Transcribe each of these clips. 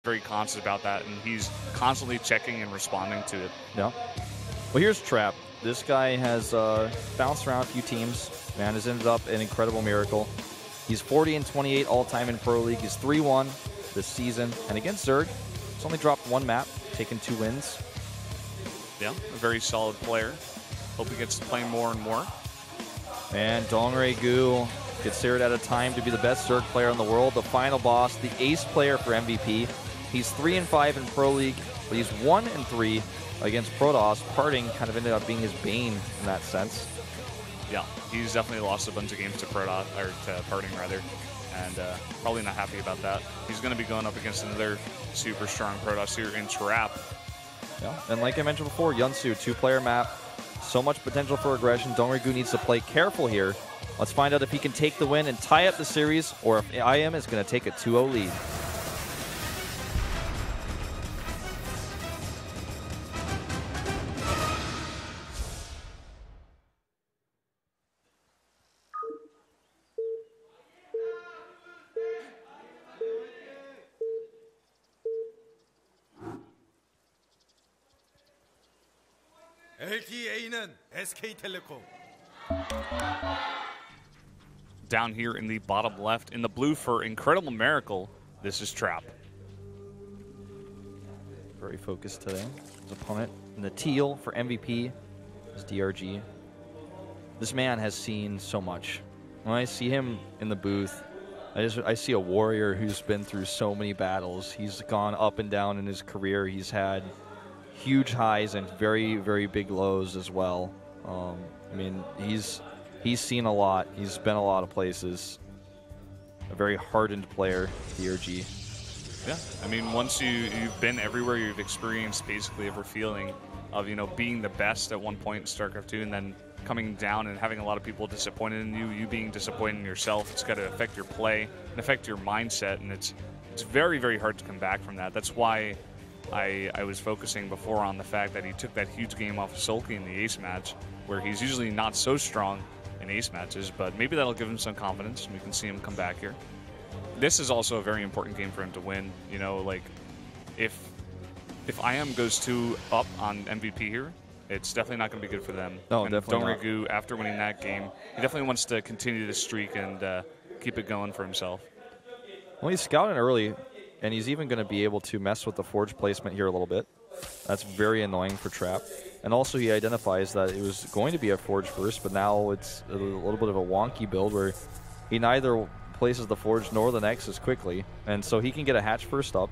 very conscious about that, and he's constantly checking and responding to it. Yeah. Well, here's Trap. This guy has bounced around a few teams. Man has ended up an incredible miracle. He's 40-28 all-time in Pro League. He's 3-1 this season. And against Zerg, he's only dropped one map, taken 2 wins. Yeah, a very solid player. Hope he gets to play more and more. And DongRaeGu, considered at a time to be the best Zerg player in the world, the final boss, the ace player for MVP. He's 3-5 in Pro League, but he's 1-3 against Protoss. Parting kind of ended up being his bane in that sense. Yeah, he's definitely lost a bunch of games to Protoss, or to Parting rather, and probably not happy about that. He's going to be going up against another super strong Protoss here in Trap. Yeah, and like I mentioned before, Yeonsu, 2-player map, so much potential for aggression. DongRaeGu needs to play careful here. Let's find out if he can take the win and tie up the series, or if IM is going to take a 2-0 lead. LTA는 SK텔레콤. Down here in the bottom left, in the blue for Incredible Miracle, this is Trap. Very focused today. His opponent in the teal for MVP is DRG. This man has seen so much. When I see him in the booth, I see a warrior who's been through so many battles. He's gone up and down in his career. He's had huge highs and very, very big lows as well. I mean, he's seen a lot. He's been a lot of places. A very hardened player, DRG. Yeah, I mean, once you've been everywhere, you've experienced basically every feeling of, you know, being the best at one point in StarCraft 2 and then coming down and having a lot of people disappointed in you, you being disappointed in yourself. It's got to affect your play and affect your mindset, and it's very, very hard to come back from that. That's why I was focusing before on the fact that he took that huge game off of Sulky in the ace match, where he's usually not so strong in ace matches, but maybe that'll give him some confidence and we can see him come back here. This is also a very important game for him to win. You know, like, if IM goes 2 up on MVP here, it's definitely not going to be good for them. No, and definitely not. DongRaeGu, after winning that game, he definitely wants to continue this streak and keep it going for himself. Well, he's scouting early, and he's even going to be able to mess with the Forge placement here a little bit. That's very annoying for Trap. And also he identifies that it was going to be a Forge first, but now it's a little bit of a wonky build where he neither places the Forge nor the Nexus quickly, and so he can get a hatch first up.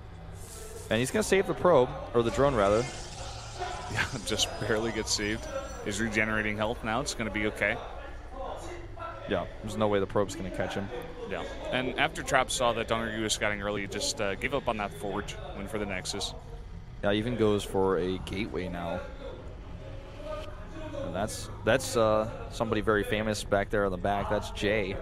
And he's going to save the probe, or the drone rather. Yeah, just barely gets saved. He's regenerating health now. It's going to be okay. Yeah, there's no way the probe's going to catch him. Yeah, and after Trap saw that DongRaeGu was scouting early, he just gave up on that Forge, went for the Nexus. Yeah, even goes for a gateway now. And that's somebody very famous back there in the back. That's Jay.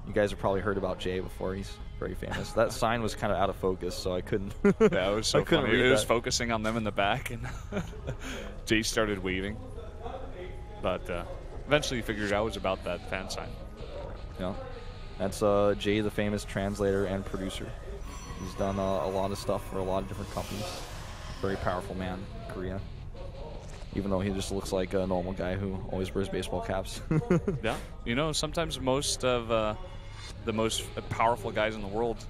You guys have probably heard about Jay before. He's very famous. That sign was kind of out of focus, so I couldn't. Yeah, it was so funny. It was that. focusing on them in the back, and Jay started waving. But eventually he figured out it was about that fan sign. Yeah, that's Jay, the famous translator and producer. He's done a lot of stuff for a lot of different companies. Very powerful man in Korea. Even though he just looks like a normal guy who always wears baseball caps. Yeah, you know, sometimes most of the most powerful guys in the world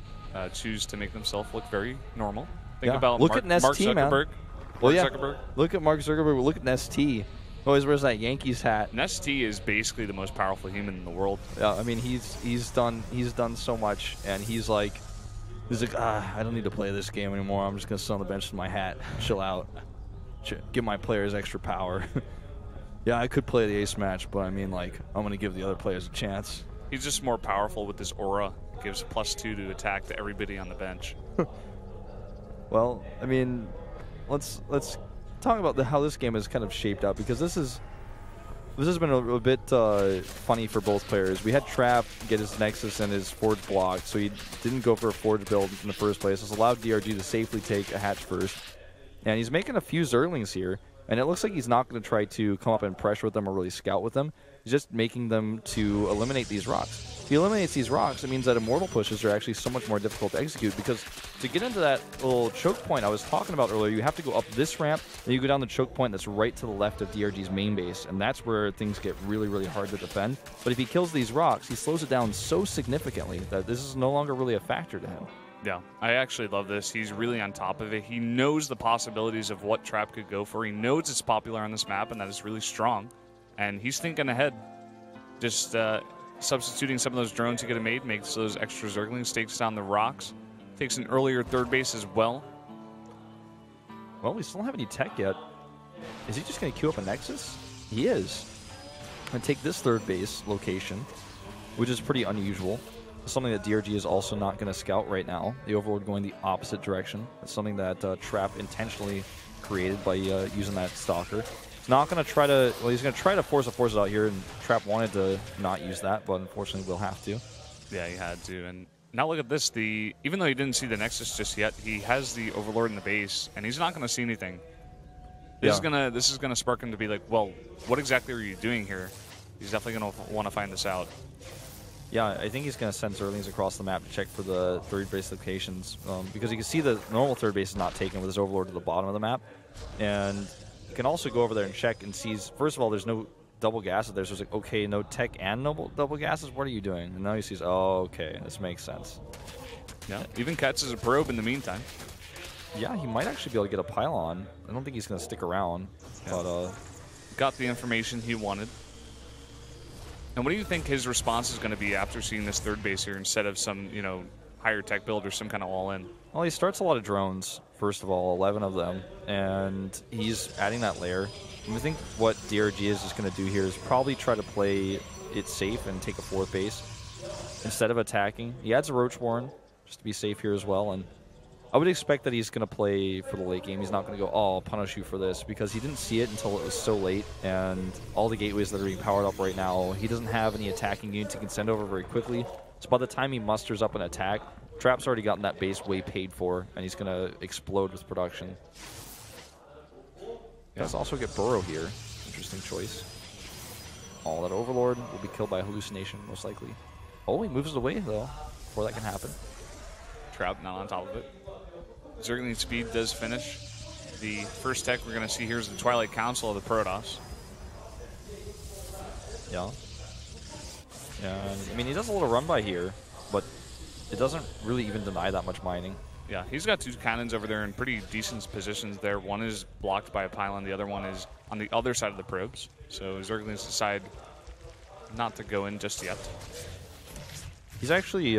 choose to make themselves look very normal. Think about Mark Zuckerberg. Man. Well, yeah. Zuckerberg. Look at Mark Zuckerberg. Look at ST. Always wears that Yankees hat. And ST is basically the most powerful human in the world. Yeah, I mean he's done so much, and he's like I don't need to play this game anymore. I'm just gonna sit on the bench with my hat, chill out, give my players extra power. Yeah, I could play the ace match, but I mean, like, I'm gonna give the other players a chance. He's just more powerful with his aura. It gives +2 to attack to everybody on the bench. Well, I mean, let's talk about how this game is kind of shaped up, because this has been a bit funny for both players. We had Trap get his Nexus and his Forge blocked, so he didn't go for a Forge build in the first place. This allowed DRG to safely take a hatch first. And he's making a few Zerglings here, and it looks like he's not going to try to come up and pressure with them or really scout with them. He's just making them to eliminate these rocks. If he eliminates these rocks, it means that immortal pushes are actually so much more difficult to execute, because to get into that little choke point I was talking about earlier, you have to go up this ramp, then you go down the choke point that's right to the left of DRG's main base, and that's where things get really, really hard to defend. But if he kills these rocks, he slows it down so significantly that this is no longer really a factor to him. Yeah, I actually love this. He's really on top of it. He knows the possibilities of what Trap could go for. He knows it's popular on this map and that it's really strong. And he's thinking ahead. Just substituting some of those drones he could have made makes those extra Zerglings, takes down the rocks. Takes an earlier third base as well. Well, we still don't have any tech yet. Is he just going to queue up a Nexus? He is. And take this third base location, which is pretty unusual. Something that DRG is also not going to scout right now. The Overlord going the opposite direction. That's something that Trap intentionally created by using that Stalker. He's not going to try to... Well, he's going to try to force it out here, and Trap wanted to not use that, but unfortunately we'll have to. Yeah, he had to. And now look at this. Even though he didn't see the Nexus just yet, he has the Overlord in the base, and he's not going to see anything. This is gonna spark him to be like, well, what exactly are you doing here? He's definitely going to want to find this out. Yeah, I think he's going to send Zerglings across the map to check for the third base locations, because you can see the normal third base is not taken with his Overlord to the bottom of the map. And you can also go over there and check and sees, first of all, there's no double gases there, so it's like, okay, no tech and no double gases? What are you doing? And now he sees, oh, okay, this makes sense. Yeah, even Katz is a probe in the meantime. Yeah, he might actually be able to get a pylon. I don't think he's going to stick around, but... Got the information he wanted. And what do you think his response is going to be after seeing this third base here instead of some, higher tech build or some kind of all-in? Well, he starts a lot of drones, first of all, 11 of them, and he's adding that layer. And I think what DRG is just going to do here is probably try to play it safe and take a fourth base instead of attacking. He adds a Roach Warren just to be safe here as well, and I would expect that he's going to play for the late game. He's not going to go, oh, I'll punish you for this, because he didn't see it until it was so late, and all the gateways that are being powered up right now, he doesn't have any attacking units he can send over very quickly. So by the time he musters up an attack, Trap's already gotten that base way paid for, and he's going to explode with production. He does also get Burrow here. Interesting choice. Oh, that Overlord will be killed by a hallucination, most likely. Oh, he moves away, though, before that can happen. Trap not on top of it. Zergling speed does finish. The first tech we're going to see here is the Twilight Council of the Protoss. Yeah. And, I mean, he does a little run by here, but it doesn't really even deny that much mining. Yeah, he's got two cannons over there in pretty decent positions there. One is blocked by a pylon. The other one is on the other side of the probes. So Zerglings decide not to go in just yet. He's actually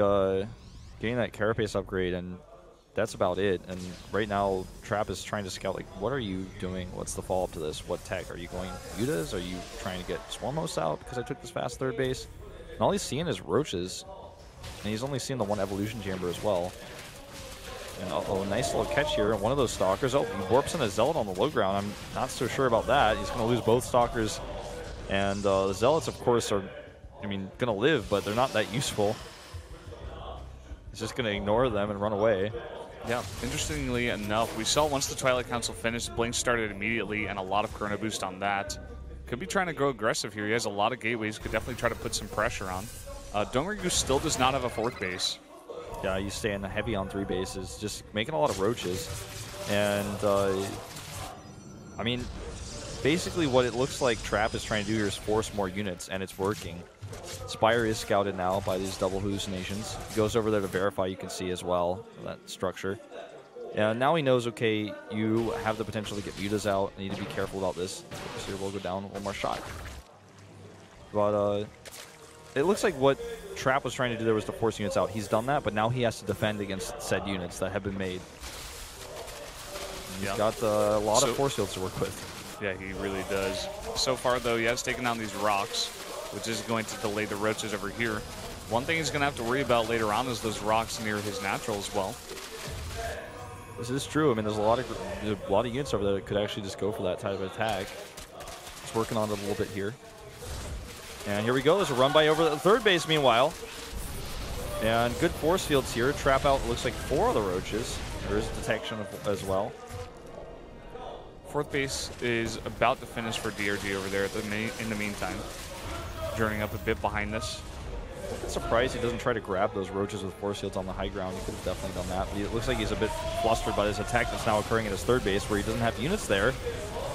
getting that Carapace upgrade, and that's about it. And right now, Trap is trying to scout, like, what are you doing? What's the follow-up to this? What tech? Are you going Utas? Are you trying to get Swarm Hosts out because I took this fast third base? And all he's seeing is Roaches. And he's only seeing the one Evolution Chamber as well. And oh, nice little catch here. One of those Stalkers. Oh, he warps in a Zealot on the low ground. I'm not so sure about that. He's going to lose both Stalkers. And the Zealots, of course, are, going to live, but they're not that useful. He's just going to ignore them and run away. Yeah, interestingly enough, we saw once the Twilight Council finished, Blink started immediately, and a lot of Chrono Boost on that. Could be trying to go aggressive here. He has a lot of gateways. Could definitely try to put some pressure on. DongRaeGu still does not have a fourth base. Yeah, he's staying heavy on three bases, just making a lot of Roaches. And, basically what it looks like Trap is trying to do here is force more units, and it's working. Spire is scouted now by these double hallucinations. He goes over there to verify, you can see as well, that structure. And now he knows, okay, you have the potential to get mutas out. I need to be careful about this. So we'll go down one more shot. But it looks like what Trap was trying to do there was to force units out. He's done that, but now he has to defend against said units that have been made. He's got a lot of force fields to work with. Yeah, he really does. So far, though, he has taken down these rocks, which is going to delay the Roaches over here. One thing he's going to have to worry about later on is those rocks near his natural as well. This is true. I mean, there's a lot of units over there that could actually just go for that type of attack. He's working on it a little bit here. And here we go. There's a run by over the third base, meanwhile. And good force fields here. Trap out, looks like 4 of the Roaches. There is detection as well. Fourth base is about to finish for DRG over there in the meantime. journeying up a bit behind this. I'm surprised he doesn't try to grab those roaches with force fields on the high ground. He could have definitely done that. But it looks like he's a bit flustered by this attack that's now occurring at his third base, where he doesn't have units there.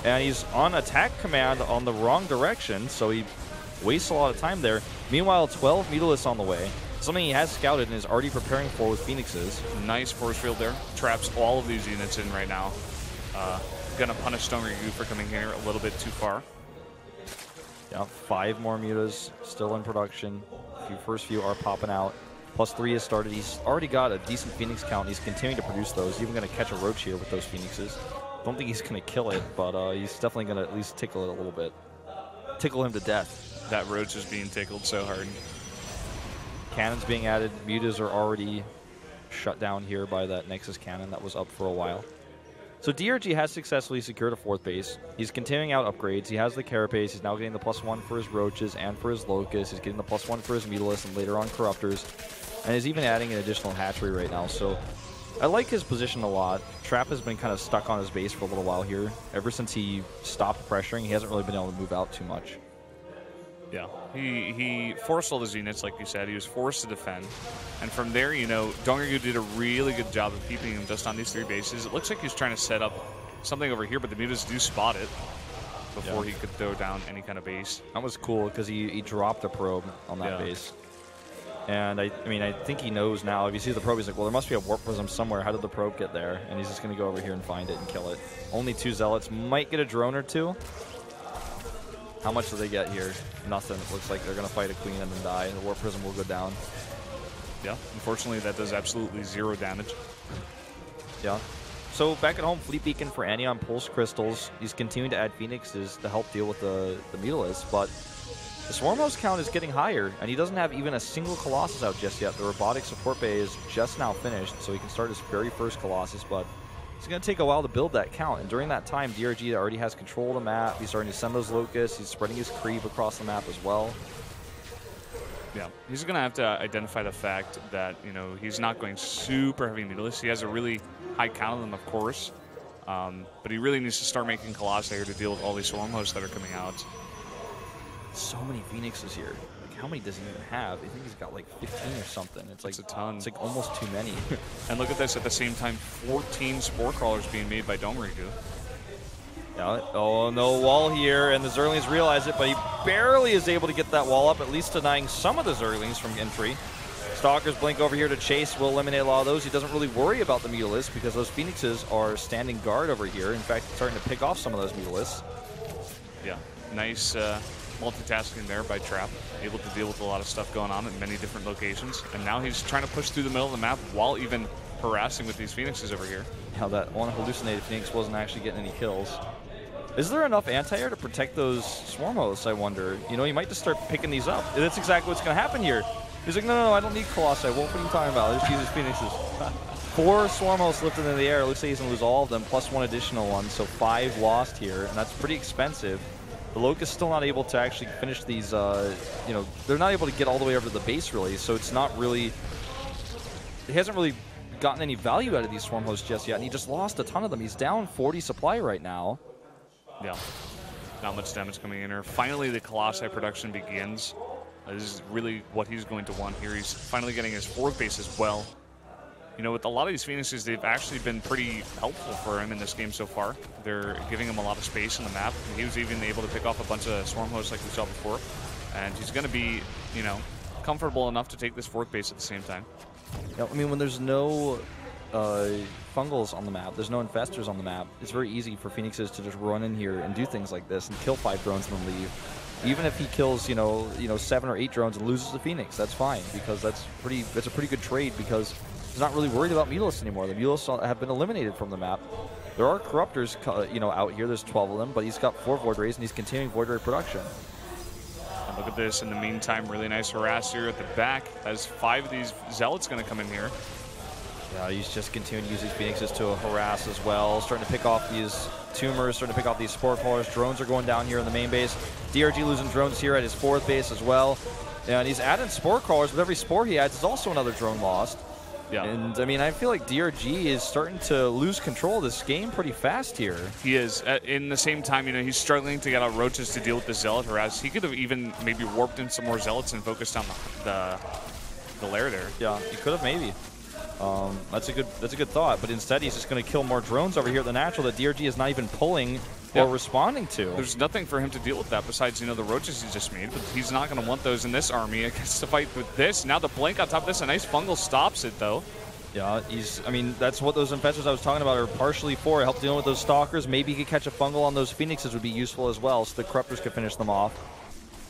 And he's on attack command on the wrong direction, so he wastes a lot of time there. Meanwhile, 12 Mutalisks on the way. Something he has scouted and is already preparing for with Phoenixes. Nice force field there. Traps all of these units in right now. Gonna punish DongRaeGu for coming here a little bit too far. Yeah, 5 more mutas still in production. First few are popping out. +3 has started. He's already got a decent Phoenix count. He's continuing to produce those. He's even going to catch a roach here with those Phoenixes. Don't think he's going to kill it, but he's definitely going to at least tickle it a little bit. Tickle him to death. That roach is being tickled so hard. Cannons being added. Mutas are already shut down here by that Nexus cannon that was up for a while. So DRG has successfully secured a 4th base. He's continuing out upgrades. He has the Carapace. He's now getting the +1 for his Roaches and for his Locusts. He's getting the +1 for his Mutalisks and later on Corruptors. And he's even adding an additional hatchery right now. So I like his position a lot. Trap has been kind of stuck on his base for a little while here. Ever since he stopped pressuring, he hasn't really been able to move out too much. Yeah, he forced all his units, like you said. He was forced to defend. And from there, you know, DongRaeGu did a really good job of keeping him just on these 3 bases. It looks like he's trying to set up something over here, but the mutas do spot it before he could throw down any kind of base. That was cool because he dropped a probe on that base. And I mean, I think he knows now. If you see the probe, he's like, well, there must be a warp prism somewhere. How did the probe get there? And he's just going to go over here and find it and kill it. Only 2 Zealots. Might get a drone or 2. How much do they get here? Nothing. It looks like they're going to fight a queen and then die. The warp prism will go down. Yeah, unfortunately, that does absolutely 0 damage. Yeah. So back at home, Fleet Beacon for Anion Pulse Crystals. He's continuing to add Phoenixes to help deal with the Mutalisks, but the Swarm Host count is getting higher, and he doesn't have even a single Colossus out just yet. The Robotic Support Bay is just now finished, so he can start his very first Colossus, but it's going to take a while to build that count, and during that time, DRG already has control of the map. He's starting to send those Locusts. He's spreading his creep across the map as well. Yeah, he's going to have to identify the fact that, you know, he's not going super heavy Mutalisks. He has a really high count of them, of course, but he really needs to start making Colossi here to deal with all these Swarm Hosts that are coming out. So many Phoenixes here. Like, how many does he even have? I think he's got like 15 or something. It's like a ton. It's like almost too many. And look at this, at the same time, 14 Spore Crawlers being made by DongRaeGu. Yeah, oh, no wall here, and the Zerglings realize it, but he barely is able to get that wall up, at least denying some of the Zerglings from entry. Stalkers blink over here to chase, will eliminate a lot of those. He doesn't really worry about the Mutalisks because those Phoenixes are standing guard over here. In fact, starting to pick off some of those Mutalisks. Yeah, nice multitasking there by Trap, able to deal with a lot of stuff going on in many different locations. And now he's trying to push through the middle of the map while even harassing with these Phoenixes over here. How that one hallucinated Phoenix wasn't actually getting any kills. Is there enough anti-air to protect those Swarm Hosts, I wonder? You know, you might just start picking these up. That's exactly what's going to happen here. He's like, no, I don't need Colossi. Wolf, what are you talking about? Let's use his Phoenixes. 4 Swarm Hosts lifted in the air. It looks like he's going to lose all of them, plus 1 additional one, so 5 lost here, and that's pretty expensive. The Locust's still not able to actually finish these, you know, they're not able to get all the way over to the base, really, so it's not really, he hasn't really gotten any value out of these Swarm Hosts just yet, and he just lost a ton of them. He's down 40 supply right now. Yeah, not much damage coming in here. Finally, the Colossi production begins. This is really what he's going to want here. He's finally getting his 4th base as well. You know, with a lot of these Phoenixes, they've actually been pretty helpful for him in this game so far. They're giving him a lot of space in the map. And he was even able to pick off a bunch of Swarm Hosts like we saw before. And he's going to be, you know, comfortable enough to take this 4th base at the same time. Yeah, I mean, when there's no fungals on the map, there's no infestors on the map, it's very easy for Phoenixes to just run in here and do things like this and kill 5 drones and then leave. Even if he kills, you know, 7 or 8 drones and loses the Phoenix, that's fine, because that's a pretty good trade, because he's not really worried about Mutalisks anymore. The Mutalisks have been eliminated from the map. There are Corruptors, you know, out here. There's 12 of them, but he's got 4 Void Rays and he's continuing Void Ray production. And look at this. In the meantime, really nice harass here at the back. Has 5 of these Zealots going to come in here. Yeah, he's just continuing to use these Phoenixes to harass as well. Starting to pick off these Tumors, starting to pick off these Spore Crawlers. Drones are going down here in the main base. DRG losing drones here at his 4th base as well. And he's adding Spore Crawlers. With every Spore he adds, is also another drone lost. Yeah. And, I mean, I feel like DRG is starting to lose control of this game pretty fast here. He is. In the same time, he's struggling to get out roaches to deal with the Zealot harass. He could have even maybe warped in some more Zealots and focused on the lair there. Yeah, he could have maybe. That's a good thought, but instead he's just going to kill more drones over here at the natural that DRG is not even pulling or responding to. There's nothing for him to deal with that besides, the roaches he just made, but he's not going to want those in this army. I guess to fight with this. Now the blink on top of this, a nice fungal stops it, though. Yeah, I mean, that's what those infestors I was talking about are partially for. Help dealing with those stalkers. Maybe he could catch a fungal on those phoenixes would be useful as well, so the corruptors could finish them off.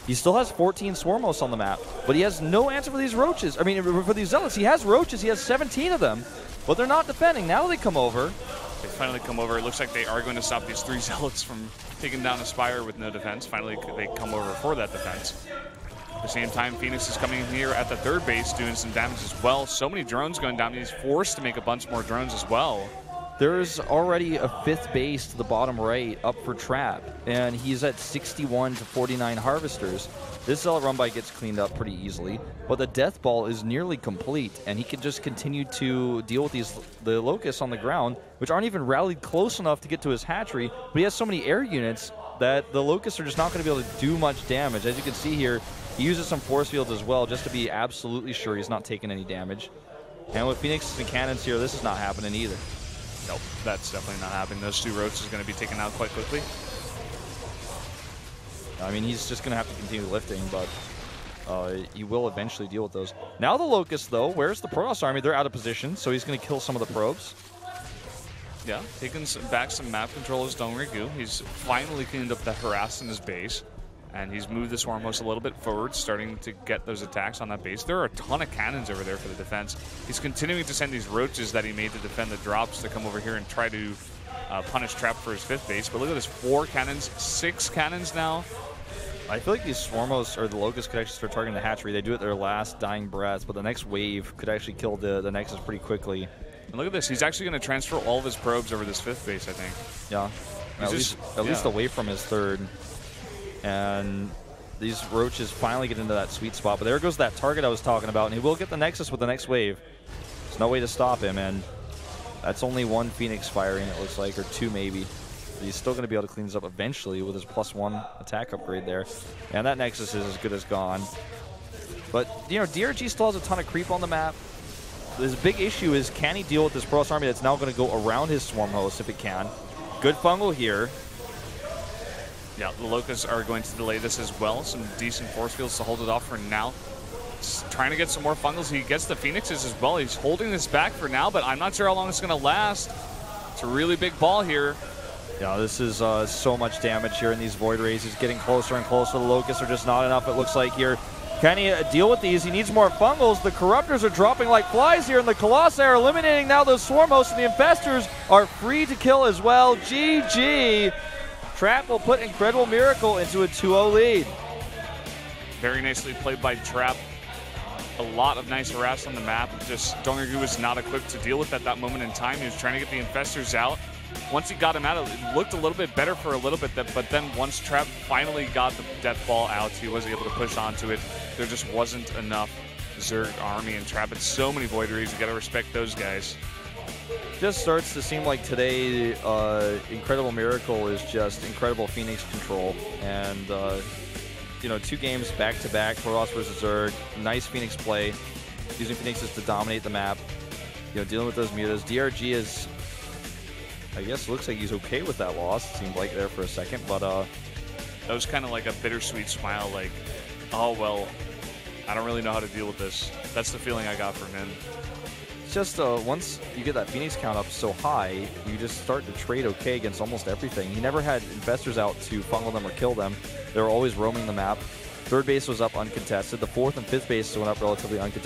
He still has 14 Swarmos on the map, but he has no answer for these roaches. I mean, for these zealots, he has roaches. He has 17 of them, but they're not defending. Now they come over. They finally come over. It looks like they are going to stop these 3 zealots from taking down a Spire with no defense. Finally, they come over for that defense. At the same time, Phoenix is coming in here at the 3rd base doing some damage as well. So many drones going down. He's forced to make a bunch more drones as well. There's already a 5th base to the bottom right up for Trap, and he's at 61 to 49 harvesters. This Zealot run by gets cleaned up pretty easily, but the Death Ball is nearly complete, and he can just continue to deal with the locusts on the ground, which aren't even rallied close enough to get to his hatchery, but he has so many air units that the locusts are just not going to be able to do much damage. As you can see here, he uses some force fields as well just to be absolutely sure he's not taking any damage. And with Phoenixes and cannons here, this is not happening either. Nope, that's definitely not happening. Those 2 roaches are going to be taken out quite quickly. I mean, he's just going to have to continue lifting, but he will eventually deal with those. Now the Locusts, though, where's the Protoss army? They're out of position, so he's going to kill some of the probes. Yeah, taking back some map control as DongRaeGu. He's finally cleaned up the harass in his base, and he's moved the Swarmos a little bit forward, starting to get those attacks on that base. There are a ton of cannons over there for the defense. He's continuing to send these roaches that he made to defend the drops to come over here and try to punish Trap for his 5th base. But look at this, 4 cannons, 6 cannons now. I feel like these Swarmos or the Locusts could actually start targeting the hatchery. They do it their last dying breaths, but the next wave could actually kill the Nexus pretty quickly. And look at this, he's actually going to transfer all of his probes over this 5th base, I think. Yeah, at least away from his 3rd. And these roaches finally get into that sweet spot. But there goes that target I was talking about, and he will get the Nexus with the next wave. There's no way to stop him, and that's only 1 Phoenix firing, it looks like, or 2 maybe. But he's still going to be able to clean this up eventually with his +1 attack upgrade there. And that Nexus is as good as gone. But, DRG still has a ton of creep on the map. His big issue is, can he deal with this Protoss army that's now going to go around his Swarm host if it can? Good fungal here. Yeah, the Locusts are going to delay this as well. Some decent force fields to hold it off for now. Just trying to get some more fungals. He gets the Phoenixes as well. He's holding this back for now, but I'm not sure how long it's going to last. It's a really big ball here. Yeah, this is so much damage here in these Void Rays. He's getting closer and closer. The Locusts are just not enough, it looks like here. Can he deal with these? He needs more fungals. The Corruptors are dropping like flies here, and the Colossi are eliminating now those Swarmos, and the Infestors are free to kill as well. GG. Trap will put Incredible Miracle into a 2-0 lead. Very nicely played by Trap. A lot of nice harass on the map. Just DongRaeGu was not equipped to deal with at that moment in time. He was trying to get the Infestors out. Once he got him out, it looked a little bit better for a little bit, but then once Trap finally got the Death Ball out, he was able to push onto it. There just wasn't enough Zerg army, and Trap had so many Void Rays. You got to respect those guys. Just starts to seem like today Incredible Miracle is just incredible Phoenix control, and 2 games back-to-back, Protoss versus Zerg, nice Phoenix play, using Phoenixes to dominate the map, dealing with those mutas. DRG is, I guess, looks like he's okay with that loss, it seemed like there for a second, but that was kind of like a bittersweet smile, like, oh well, I don't really know how to deal with this. That's the feeling I got from him. Just once you get that Phoenix count up so high, you just start to trade okay against almost everything. He never had Infestors out to fungal them or kill them. They were always roaming the map. 3rd base was up uncontested. The 4th and 5th bases went up relatively uncontested.